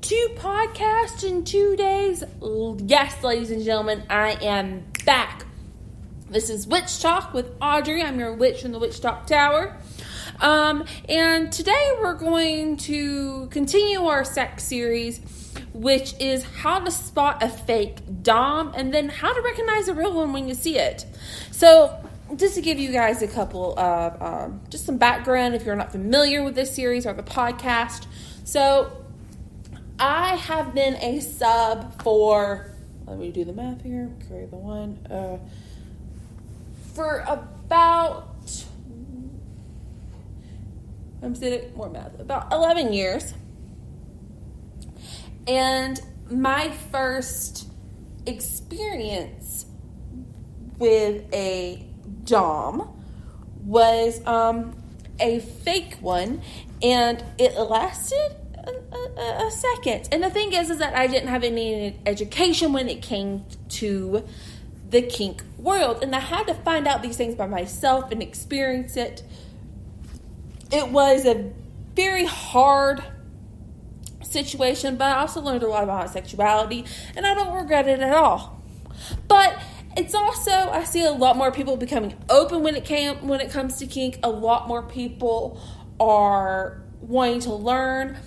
2 podcasts in 2 days. Yes, ladies and gentlemen, I am back. This is Witch Talk with Audrey. I'm your witch in the Witch Talk Tower. And today we're going to continue our sex series, which is how to spot a fake dom and then how to recognize a real one when you see it. So just to give you guys a couple of, just some background if you're not familiar with this series or the podcast. So I have been a sub for, let me do the math here, carry the one, for about, about 11 years. And my first experience with a dom was a fake one, and it lasted a second. And the thing is that I didn't have any education when it came to the kink world, and I had to find out these things by myself and experience it. It was a very hard situation, but I also learned a lot about sexuality, and I don't regret it at all. But it's also, I see a lot more people becoming open when it comes to kink. A lot more people are wanting to learn.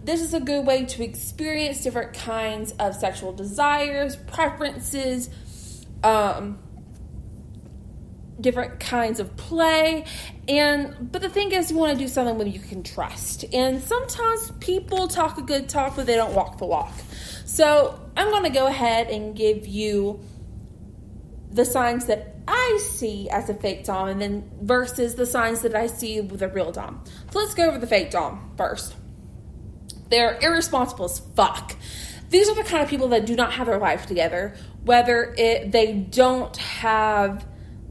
This is a good way to experience different kinds of sexual desires, preferences, different kinds of play. But the thing is, you want to do something that you can trust. And sometimes people talk a good talk, but they don't walk the walk. So I'm going to go ahead and give you the signs that I see as a fake dom, and then versus the signs that I see with a real dom. So let's go over the fake dom first. They're irresponsible as fuck. These are the kind of people that do not have their life together. They don't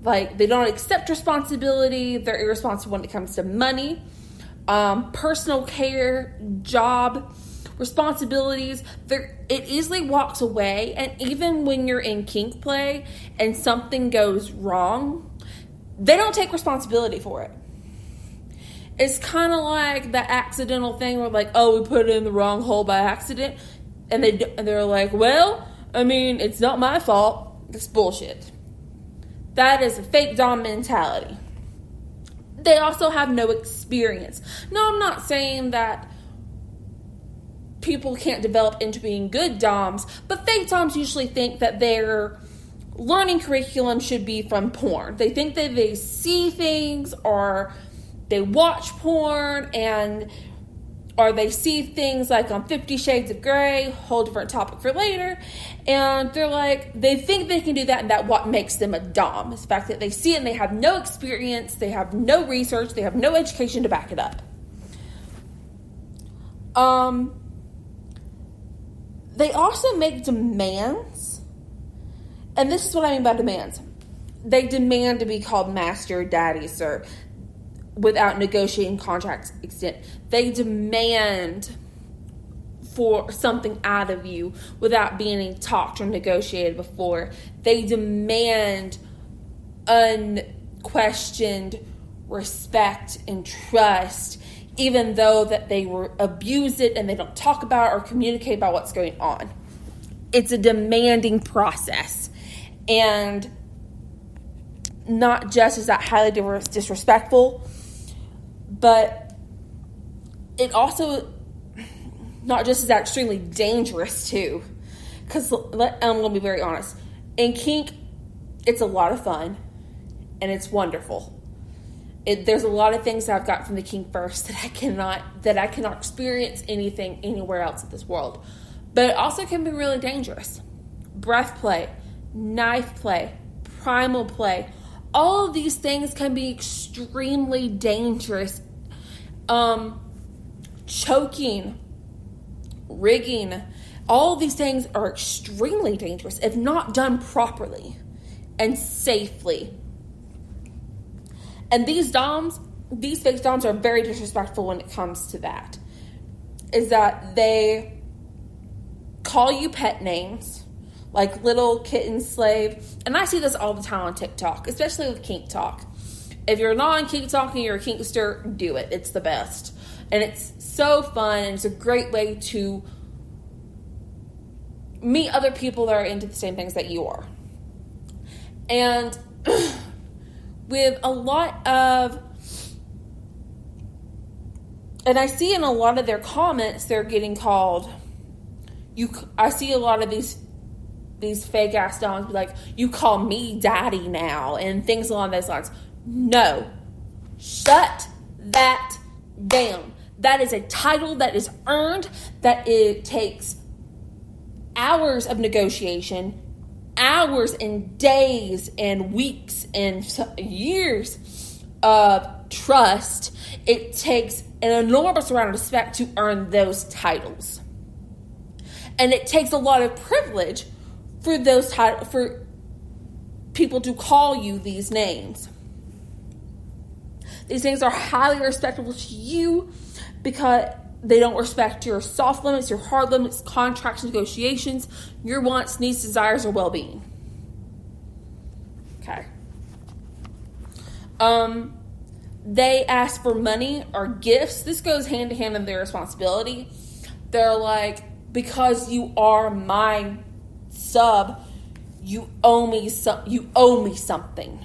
accept responsibility. They're irresponsible when it comes to money, personal care, job, responsibilities. It easily walks away. And even when you're in kink play and something goes wrong, they don't take responsibility for it. It's kind of like that accidental thing where, like, oh, we put it in the wrong hole by accident. And they're like, well, I mean, it's not my fault. That's bullshit. That is a fake dom mentality. They also have no experience. No, I'm not saying that people can't develop into being good doms, but fake doms usually think that their learning curriculum should be from porn. They think that they see things, or they watch porn, or they see things like on 50 Shades of Grey, whole different topic for later, and they're like, they think they can do that, and that what makes them a dom is the fact that they see it and they have no experience, they have no research, they have no education to back it up. They also make demands, and this is what I mean by demands. They demand to be called master, daddy, sir, without negotiating contracts extent. They demand for something out of you without being talked or negotiated before. They demand unquestioned respect and trust, even though that they abuse it and they don't talk about or communicate about what's going on. It's a demanding process. And not just is that highly disrespectful, but it also not just is that extremely dangerous too. Because I'm going to be very honest. In kink, it's a lot of fun and it's wonderful. There's a lot of things that I've got from the kink first that I cannot experience anything anywhere else in this world. But it also can be really dangerous. Breath play, knife play, primal play, all of these things can be extremely dangerous. Choking, rigging, all of these things are extremely dangerous if not done properly and safely. And these fake doms are very disrespectful when it comes to that. Is that they call you pet names, like little kitten slave. And I see this all the time on TikTok, especially with kink talk. If you're not on kink talk and you're a kinkster, do it. It's the best. And it's so fun, and it's a great way to meet other people that are into the same things that you are. And with a lot of, and I see in a lot of their comments, they're getting called, I see a lot of these fake ass dogs be like, you call me daddy now, and things along those lines. No. Shut that down. That is a title that is earned, that it takes hours of negotiation, hours and days and weeks and years of trust. It takes an enormous amount of respect to earn those titles. And it takes a lot of privilege for for people to call you these names. These things are highly respectable to you because they don't respect your soft limits, your hard limits, contracts, negotiations, your wants, needs, desires, or well-being. Okay. They ask for money or gifts. This goes hand to hand in their responsibility. They're like, because you are my sub, you owe me something.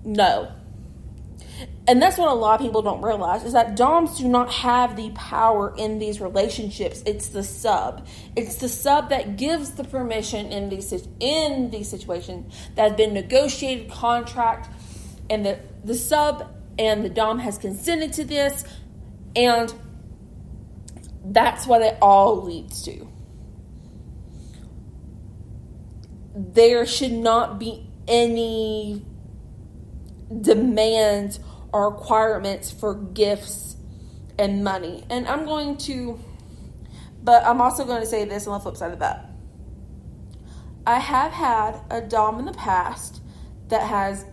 No. And that's what a lot of people don't realize, is that doms do not have the power in these relationships. It's the sub. It's the sub that gives the permission in these situations that have been negotiated, contract, and the sub and the dom has consented to this, and that's what it all leads to. There should not be any demands or requirements for gifts and money. And I'm also going to say this on the flip side of that. I have had a dom in the past that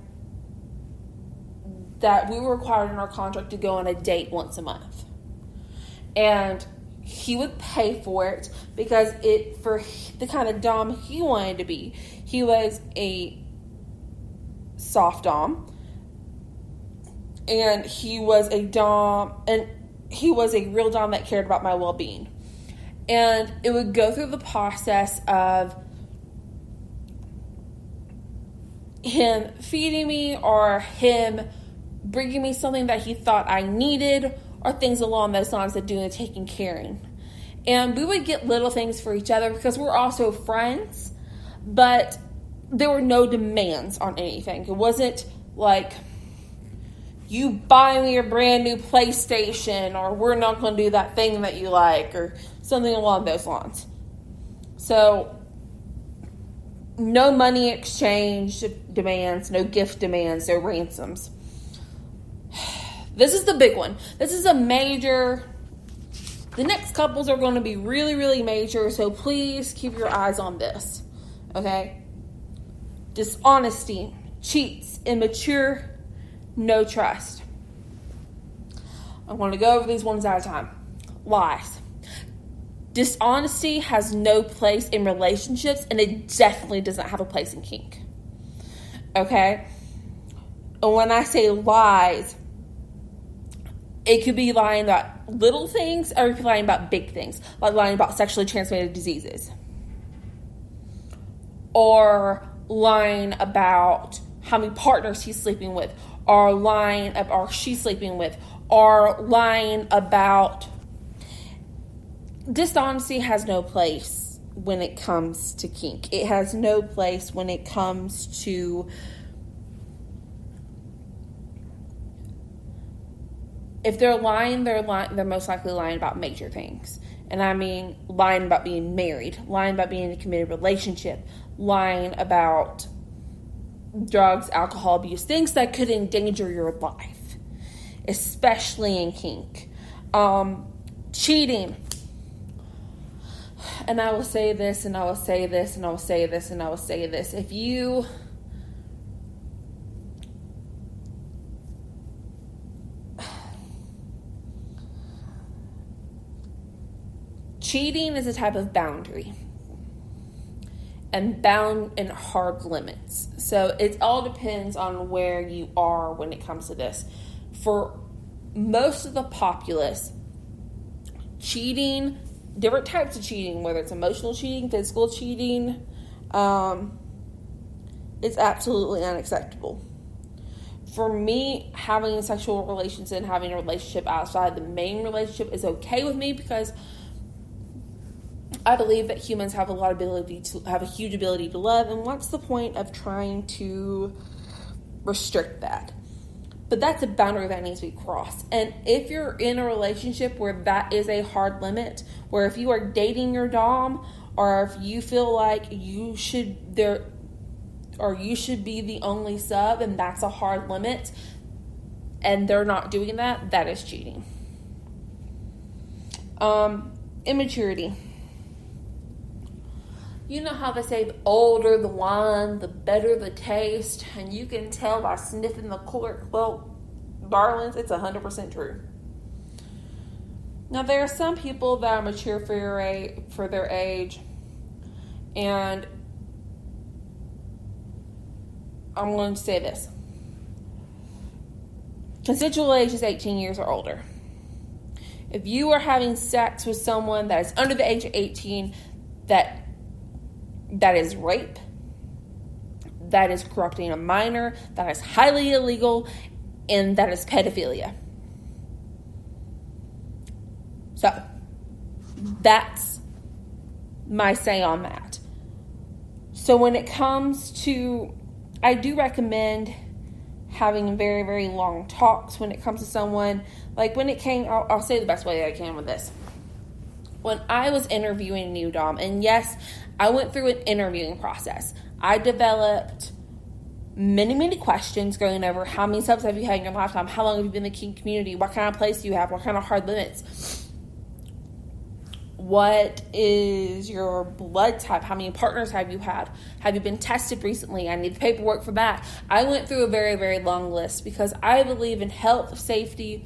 we were required in our contract to go on a date once a month. And he would pay for it because for the kind of dom he wanted to be. He was a soft dom. And he was a dom, and he was a real dom that cared about my well-being. And it would go through the process of him feeding me or him bringing me something that he thought I needed or things along those lines of doing the taking caring. And we would get little things for each other because we're also friends, but there were no demands on anything. It wasn't like, you buy me a brand new PlayStation, or we're not going to do that thing that you like, or something along those lines. So, no money exchange demands, no gift demands, no ransoms. This is the big one. This is a major. The next couples are going to be really, really major, so please keep your eyes on this. Okay? Dishonesty, cheats, immature, no trust. I'm going to go over these ones at a time. Lies. Dishonesty has no place in relationships, and it definitely doesn't have a place in kink. Okay? And when I say lies, it could be lying about little things, or it could be lying about big things, like lying about sexually transmitted diseases. Or lying about how many partners he's sleeping with, or lying or she's sleeping with, or lying about. Dishonesty has no place when it comes to kink. It has no place when it comes to if they're lying, they're most likely lying about major things. And I mean lying about being married, lying about being in a committed relationship, lying about drugs, alcohol abuse, things that could endanger your life, especially in kink. Cheating. And I will say this, and I will say this, and I will say this, and I will say this. If you cheating is a type of boundary, and bound and hard limits. So it all depends on where you are when it comes to this. For most of the populace, cheating different types of cheating, whether it's emotional cheating, physical cheating, it's absolutely unacceptable. For me, having sexual relations and having a relationship outside the main relationship is okay with me, because I believe that humans have a huge ability to love, and what's the point of trying to restrict that? But that's a boundary that needs to be crossed. And if you're in a relationship where that is a hard limit, where if you are dating your dom, or if you feel like you should be the only sub, and that's a hard limit, and they're not doing that, that is cheating. Immaturity. You know how they say the older the wine, the better the taste, and you can tell by sniffing the cork. Well, darlings, it's 100% true. Now, there are some people that are mature for their age, and I'm going to say this. Consensual age is 18 years or older. If you are having sex with someone that is under the age of 18, that is rape, that is corrupting a minor, that is highly illegal, and that is pedophilia. So, that's my say on that. So when it comes to, I do recommend having very, very long talks when it comes to someone. Like when it came, I'll say the best way that I can with this. When I was interviewing a new dom, and yes, I went through an interviewing process. I developed many, many questions going over how many subs have you had in your lifetime, how long have you been in the kink community, what kind of place do you have, what kind of hard limits, what is your blood type, how many partners have you had, have you been tested recently, I need the paperwork for that. I went through a very, very long list because I believe in health, safety,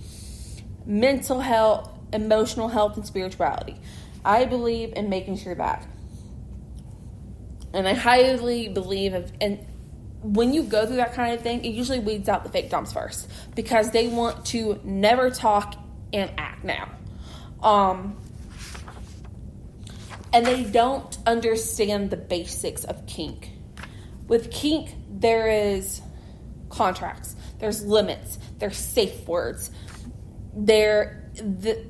mental health, emotional health, and spirituality. I believe in making sure that. And I highly believe and when you go through that kind of thing, it usually weeds out the fake doms first, because they want to never talk and act now. And they don't understand the basics of kink. With kink, there is contracts, there's limits, there's safe words, there's the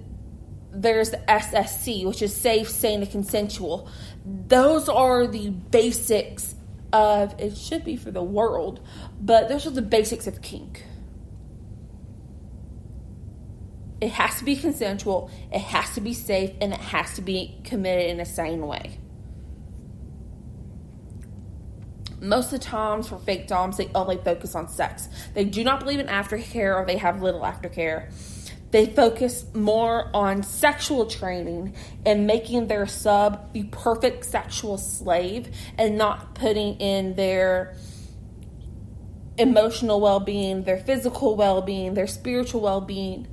SSC, which is safe, sane, and consensual. Those are the basics of, it should be for the world, but those are the basics of kink. It has to be consensual, it has to be safe, and it has to be committed in a sane way. Most of the times for fake doms, they only focus on sex. They do not believe in aftercare, or they have little aftercare. They focus more on sexual training and making their sub the perfect sexual slave, and not putting in their emotional well-being, their physical well-being, their spiritual well-being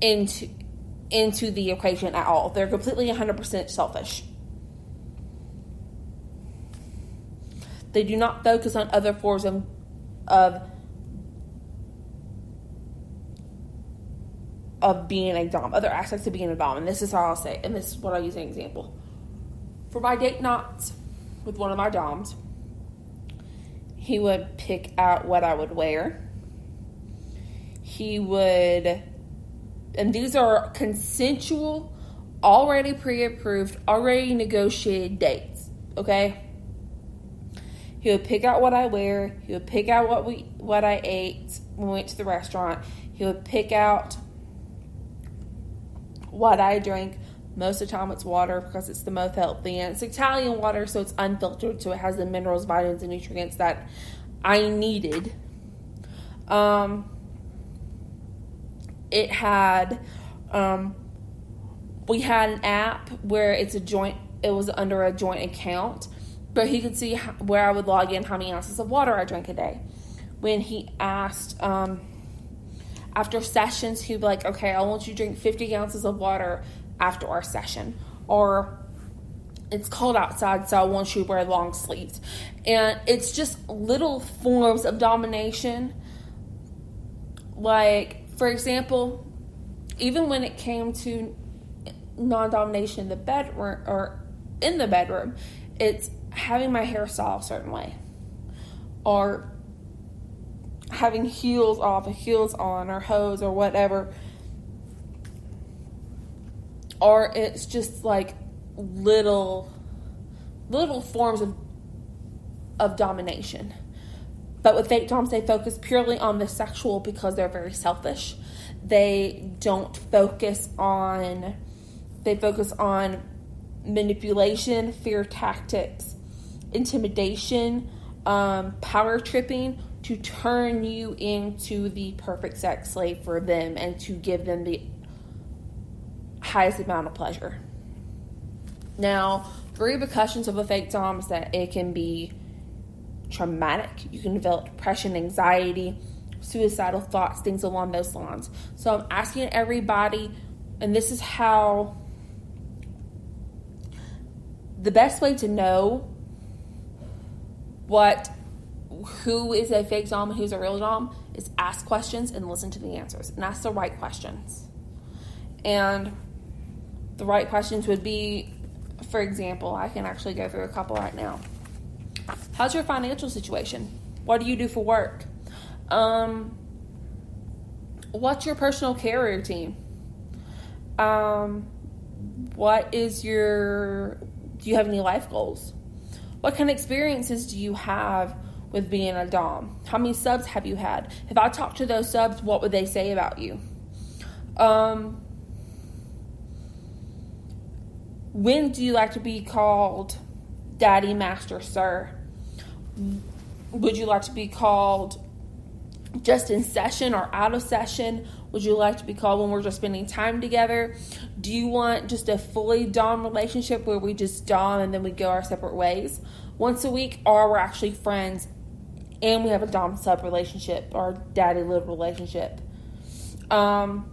into the equation at all. They're completely 100% selfish. They do not focus on other forms of being a dom, other aspects of being a dom. And this is how I'll say it, and this is what I'll use as an example. For my date nights with one of my doms, he would pick out what I would wear. He would, and these are consensual, already pre-approved, already negotiated dates, okay? He would pick out what I wear. He would pick out what I ate when we went to the restaurant. He would pick out what I drink. Most of the time it's water, because it's the most healthy, and it's Italian water, so it's unfiltered, so it has the minerals, vitamins, and nutrients that I needed. It had we had an app where it was under a joint account, but he could see where I would log in how many ounces of water I drank a day. When he asked after sessions, he'd be like, okay, I want you to drink 50 ounces of water after our session. Or it's cold outside, so I want you to wear long sleeves. And it's just little forms of domination. Like, for example, even when it came to non-domination in the bedroom or in the bedroom, it's having my hairstyle a certain way, or having heels off, or heels on, or hose, or whatever. Or it's just like little forms of domination. But with fake doms, they focus purely on the sexual because they're very selfish. They focus on manipulation, fear tactics, intimidation, power tripping, to turn you into the perfect sex slave for them and to give them the highest amount of pleasure. Now, the repercussions of a fake dom is that it can be traumatic. You can develop depression, anxiety, suicidal thoughts, things along those lines. So I'm asking everybody, and this is how the best way to know who is a fake dom and who's a real dom is ask questions and listen to the answers, and ask the right questions. And the right questions would be, for example, I can actually go through a couple right now. How's your financial situation? What do you do for work? What's your personal care routine? Do you have any life goals? What kind of experiences do you have with being a dom? How many subs have you had? If I talk to those subs, what would they say about you? When do you like to be called daddy, master, sir? Would you like to be called just in session or out of session? Would you like to be called when we're just spending time together? Do you want just a fully dom relationship where we just dom and then we go our separate ways once a week, or we're actually friends and we have a dom sub relationship or daddy lib relationship? I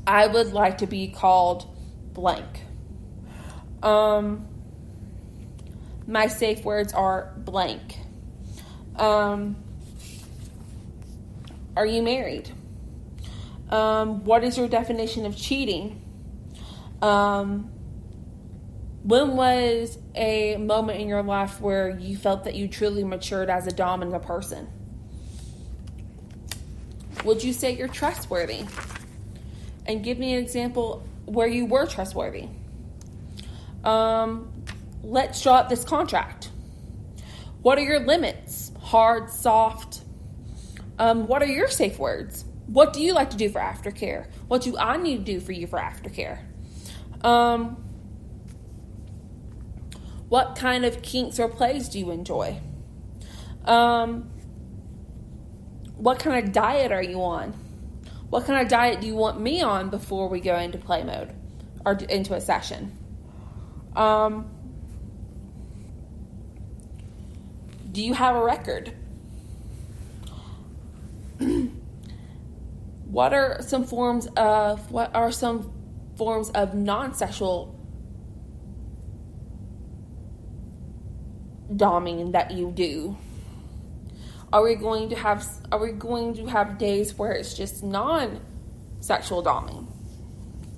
would like to be called blank. My safe words are blank. Are you married? What is your definition of cheating? When was a moment in your life where you felt that you truly matured as a dom and a person? Would you say you're trustworthy? And give me an example where you were trustworthy. Let's draw up this contract. What are your limits? Hard, soft? What are your safe words? What do you like to do for aftercare? What do I need to do for you for aftercare? What kind of kinks or plays do you enjoy? What kind of diet are you on? What kind of diet do you want me on before we go into play mode or into a session? Do you have a record? What are some forms of non-sexual doming that you do? Are we going to have days where it's just non-sexual doming?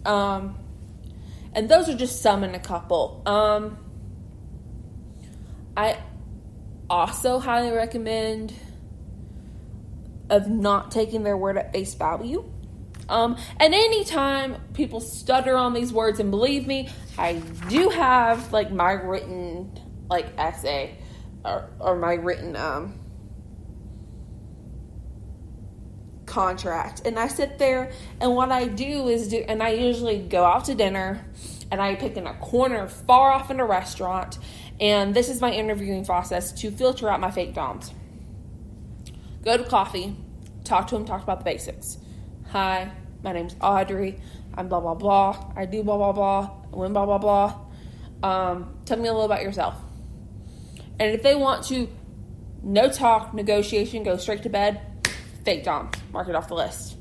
And those are just some in a couple. I also highly recommend of not taking their word at face value. And anytime people stutter on these words, and believe me, I do have like my written essay or my written contract, and I sit there, and what I do is and I usually go out to dinner, and I pick in a corner far off in a restaurant, and this is my interviewing process to filter out my fake doms. Go to coffee, talk to them, talk about the basics. Hi, my name's Audrey. I'm blah, blah, blah. I do blah, blah, blah. I win blah, blah, blah. Tell me a little about yourself. And if they want to, no talk, negotiation, go straight to bed, fake dom, mark it off the list.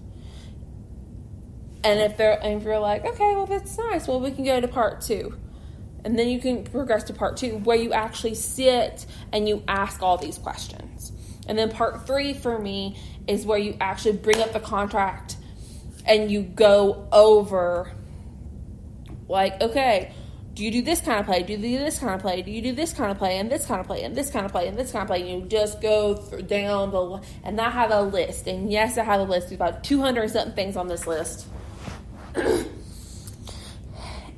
And if you're like, okay, well, that's nice. Well, we can go to part 2. And then you can progress to part 2 where you actually sit and you ask all these questions. And then part 3 for me is where you actually bring up the contract and you go over Like, okay, do you do this kind of play? Do you do this kind of play? Do you do this kind of play and this kind of play and this kind of play and this kind of play? And you just go down the, and I have a list. And yes, I have a list. There's about 200 and something things on this list.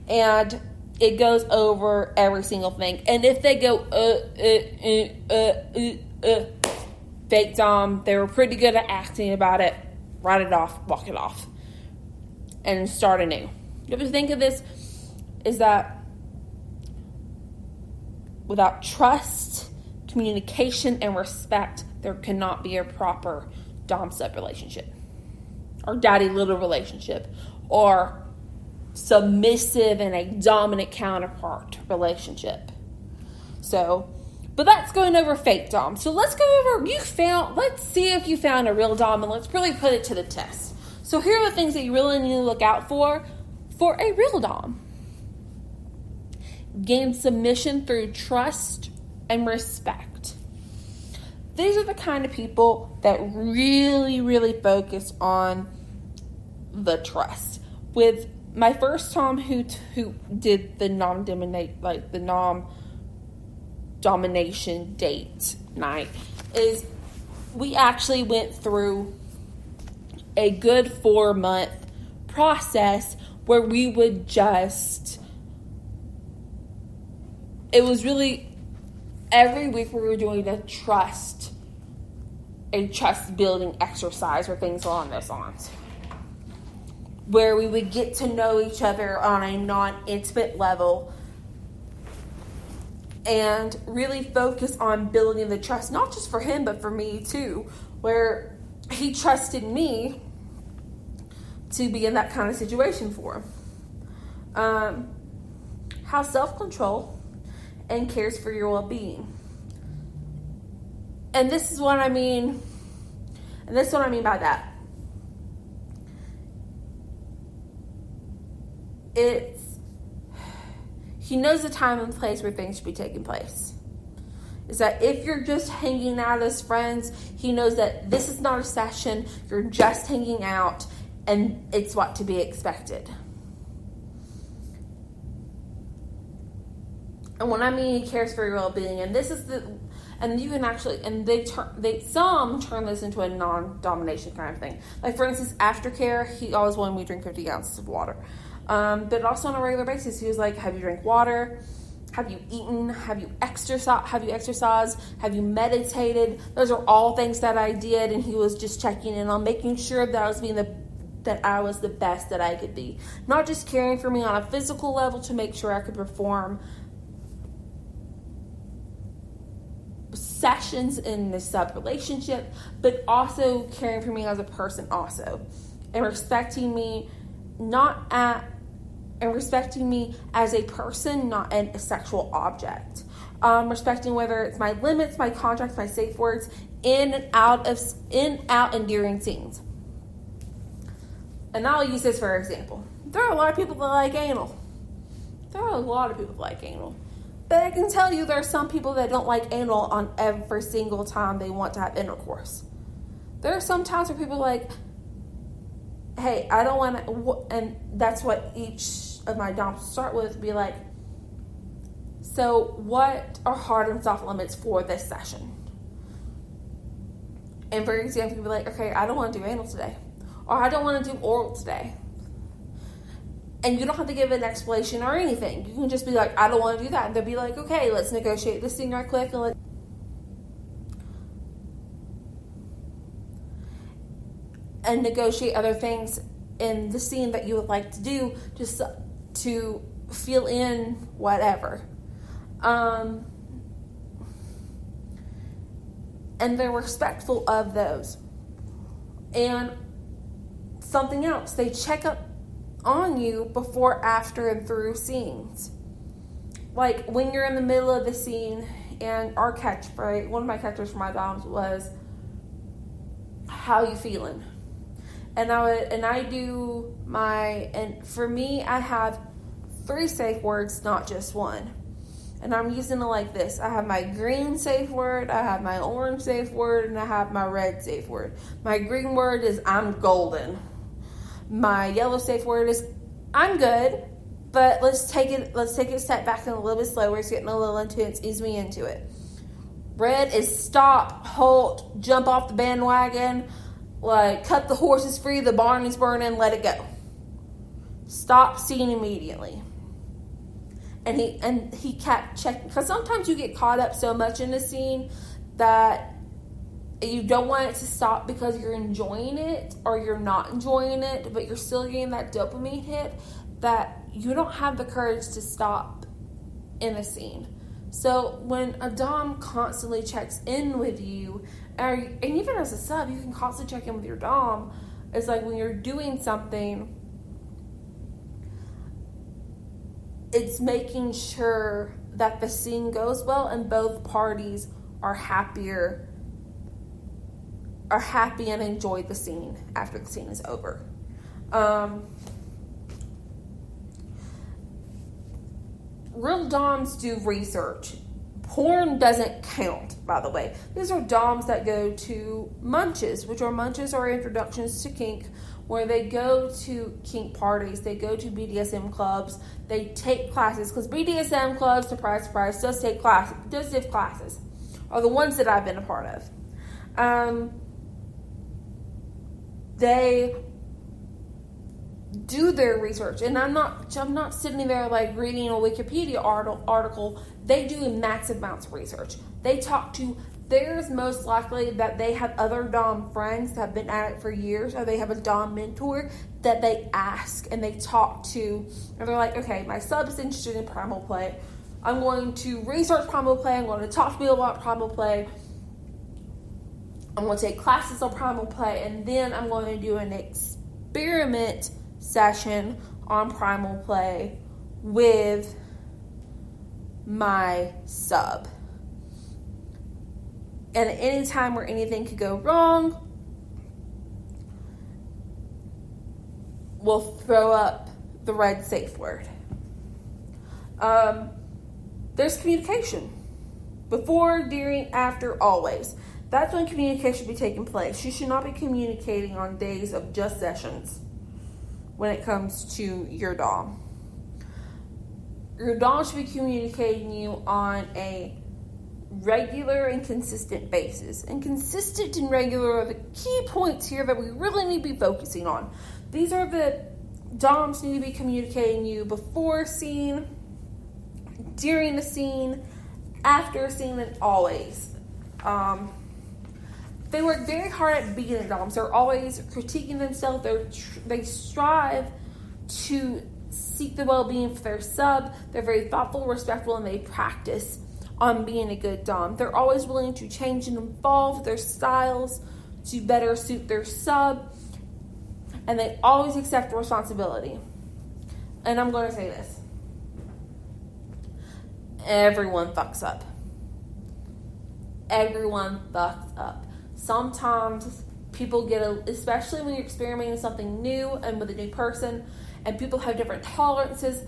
And it goes over every single thing. And if they go, fake Dom, they were pretty good at acting about it. Write it off, walk it off, and start anew. You have to think of this is that without trust, communication, and respect, there cannot be a proper dom-sub relationship, or daddy-little relationship, or submissive and a dominant counterpart relationship. So, but that's going over fake dom. So let's go over, let's see if you found a real dom, and let's really put it to the test. So here are the things that you really need to look out for a real dom. Gain submission through trust and respect. These are the kind of people that really, really focus on the trust. With my first Tom who did the domination date night, is we actually went through a good 4-month process where we would it was really every week we were doing a trust building exercise or things along those lines, where we would get to know each other on a non-intimate level and really focus on building the trust, not just for him, but for me too, where he trusted me to be in that kind of situation for him. Have self-control and cares for your well-being. And this is what I mean by that. He knows the time and place where things should be taking place. Is that if you're just hanging out as friends, he knows that this is not a session, you're just hanging out, and it's what to be expected. And when I mean he cares for your well-being, and this is and you can actually, and some turn this into a non-domination kind of thing. Like, for instance, aftercare, he always wanted me to drink 50 ounces of water. But also on a regular basis, he was like, have you drank water? Have you eaten? Have you exercised? Have you meditated? Those are all things that I did, and he was just checking in on making sure that I was the best that I could be. Not just caring for me on a physical level to make sure I could perform sessions in this sub relationship, but also caring for me as a person also, and respecting me respecting me as a person, not a sexual object. Respecting whether it's my limits, my contracts, my safe words, in, out, and during scenes. And I'll use this for example. There are a lot of people that like anal. But I can tell you there are some people that don't like anal on every single time they want to have intercourse. There are some times where people are like, hey, I don't want to, and that's what each of my doms start with, be like, so what are hard and soft limits for this session? And for example, you'd be like, okay, I don't want to do anal today, or I don't want to do oral today. And you don't have to give an explanation or anything. You can just be like, I don't want to do that. And they'll be like, okay, let's negotiate this thing right quick. And negotiate other things in the scene that you would like to do, just to fill in whatever. And they're respectful of those. And something else, they check up on you before, after, and through scenes. Like when you're in the middle of the scene, and our catchphrase, one of my catchphrases for my doms was, how you feeling? And for me, I have 3 safe words, not just one. And I'm using it like this. I have my green safe word, I have my orange safe word, and I have my red safe word. My green word is I'm golden. My yellow safe word is I'm good. But let's take it a step back and a little bit slower. It's getting a little intense. Ease me into it. Red is stop, halt, jump off the bandwagon, like cut the horses free, the barn is burning, let it go. Stop scene immediately. And he kept checking, because sometimes you get caught up so much in a scene that you don't want it to stop because you're enjoying it or you're not enjoying it, but you're still getting that dopamine hit, that you don't have the courage to stop in a scene. So when a dom constantly checks in with you, and even as a sub, you can constantly check in with your dom. It's like when you're doing something, it's making sure that the scene goes well and both parties are happy and enjoy the scene after the scene is over. Real doms do research. Porn doesn't count, by the way. These are doms that go to munches, which are introductions to kink, where they go to kink parties, they go to BDSM clubs, they take classes, because BDSM clubs, surprise, surprise, does give classes, are the ones that I've been a part of. They do their research, and I'm not sitting there like reading a Wikipedia article. They do massive amounts of research. They talk to, there's most likely that they have other dom friends that have been at it for years, or they have a dom mentor that they ask and they talk to, and they're like, okay, my sub is interested in primal play. I'm going to research primal play. I'm going to talk to people about primal play. I'm going to take classes on primal play, and then I'm going to do an experiment session on primal play with my sub. And at any time where anything could go wrong, we'll throw up the red safe word. There's communication. Before, during, after, always. That's when communication should be taking place. You should not be communicating on days of just sessions when it comes to your dom. Your dom should be communicating you on a regular and consistent basis. And consistent and regular are the key points here that we really need to be focusing on. These are the doms need to be communicating you before a scene, during the scene, after a scene, and always. They work very hard at being a doms. They're always critiquing themselves. They strive to seek the well-being for their sub. They're very thoughtful, respectful, and they practice on being a good dom. They're always willing to change and evolve their styles to better suit their sub. And they always accept responsibility. And I'm going to say this. Everyone fucks up. Everyone fucks up. Sometimes people get, especially when you're experimenting with something new and with a new person, and people have different tolerances.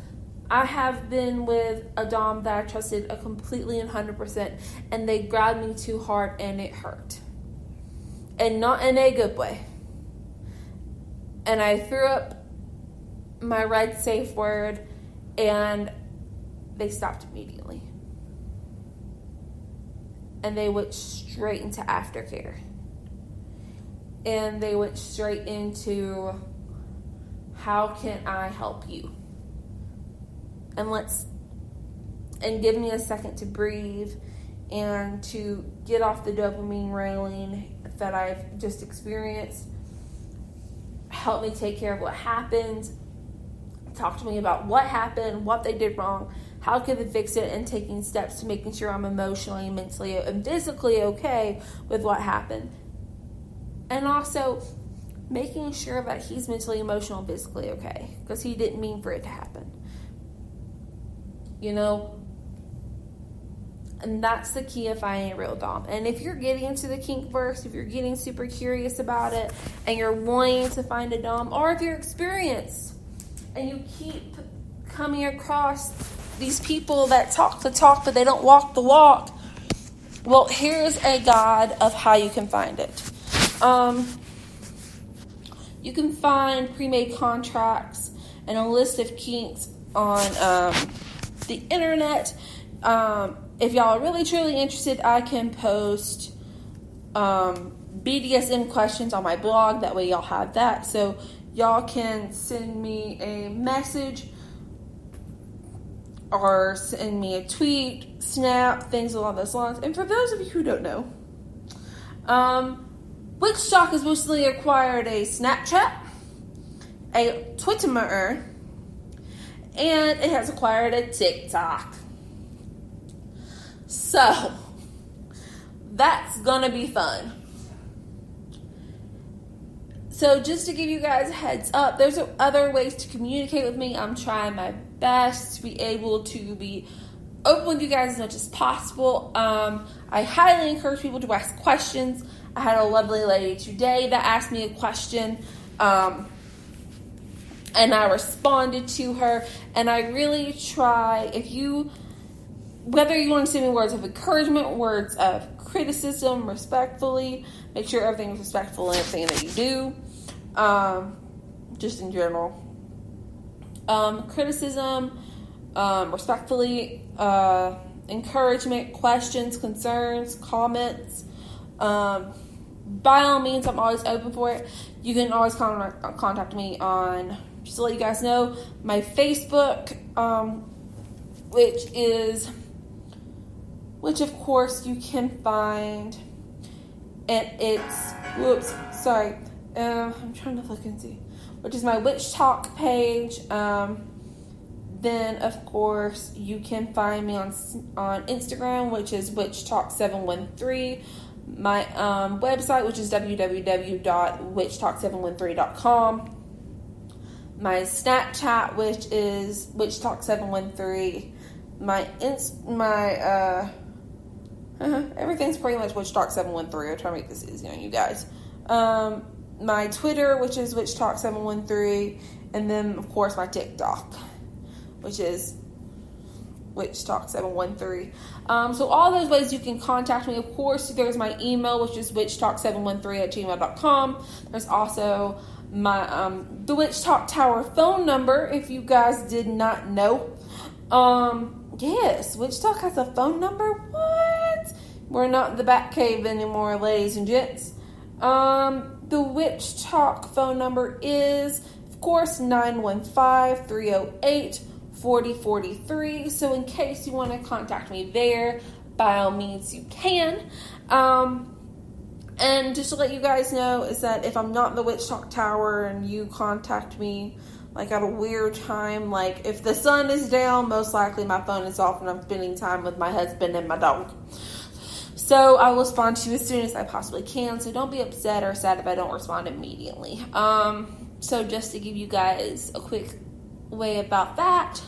I have been with a dom that I trusted completely and 100%, and they grabbed me too hard and it hurt. And not in a good way. And I threw up my red safe word, and they stopped immediately. And they went straight into aftercare. And they went straight into, how can I help you? And give me a second to breathe and to get off the dopamine railing that I've just experienced. Help me take care of what happened. Talk to me about what happened, what they did wrong, how could they fix it, and taking steps to making sure I'm emotionally, mentally, and physically okay with what happened. And also making sure that he's mentally, emotional, and physically okay, because he didn't mean for it to happen. You know? And that's the key of finding a real dom. And if you're getting into the kink verse, if you're getting super curious about it, and you're wanting to find a dom, or if you're experienced and you keep coming across these people that talk the talk but they don't walk the walk, well, here's a guide of how you can find it. You can find pre-made contracts and a list of kinks the internet. If y'all are really truly interested, I can post BDSM questions on my blog. That way y'all have that. So y'all can send me a message or send me a tweet, snap, things along those lines. And for those of you who don't know, Witch Talk has recently acquired a Snapchat, a Twitter, and it has acquired a TikTok. So, that's gonna be fun. So, just to give you guys a heads up, there's other ways to communicate with me. I'm trying my best to be able to be open with you guys as much as possible. I highly encourage people to ask questions. I had a lovely lady today that asked me a question, and I responded to her. And I really try, whether you want to send me words of encouragement, words of criticism, respectfully, make sure everything is respectful in everything that you do, just in general. Criticism, respectfully, encouragement, questions, concerns, comments. By all means, I'm always open for it. You can always contact me on, just to let you guys know, my Facebook, which of course you can find, and it's, I'm trying to look and see, which is my Witch Talk page. Then, of course, you can find me on Instagram, which is WitchTalk713. My website, which is www.witchtalk713.com. My Snapchat, which is WitchTalk713. Everything's pretty much WitchTalk713. I'll try to make this easy on you guys. My Twitter, which is WitchTalk713. And then, of course, my TikTok, which is WitchTalk713. So all those ways you can contact me. Of course, there's my email, which is witchtalk713@gmail.com. There's also my the Witch Talk Tower phone number, if you guys did not know. Yes, Witch Talk has a phone number. What? We're not in the Batcave anymore, ladies and gents. The Witch Talk phone number is, of course, 915-308-4043. So in case you want to contact me there, by all means you can. And just to let you guys know is that if I'm not in the Witch Talk Tower and you contact me like at a weird time, like if the sun is down, most likely my phone is off and I'm spending time with my husband and my dog. So I will respond to you as soon as I possibly can. So don't be upset or sad if I don't respond immediately. So just to give you guys a quick way about that.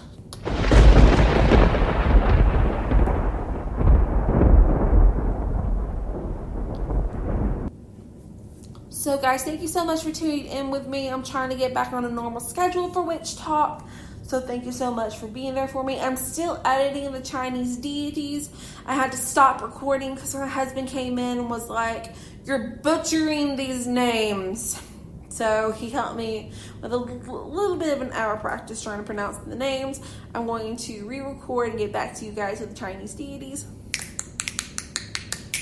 So guys, thank you so much for tuning in with me. I'm trying to get back on a normal schedule for Witch Talk. So thank you so much for being there for me. I'm still editing the Chinese deities. I had to stop recording because my husband came in and was like, "You're butchering these names." So he helped me with a little bit of an hour practice trying to pronounce the names. I'm going to re-record and get back to you guys with the Chinese deities.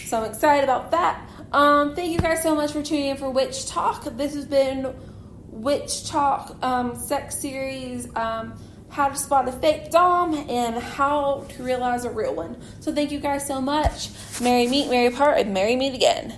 So I'm excited about that. Thank you guys so much for tuning in for Witch Talk. This has been Witch Talk sex series, how to spot a fake dom and how to realize a real one. So thank you guys so much. Merry meet, merry part, and merry meet again.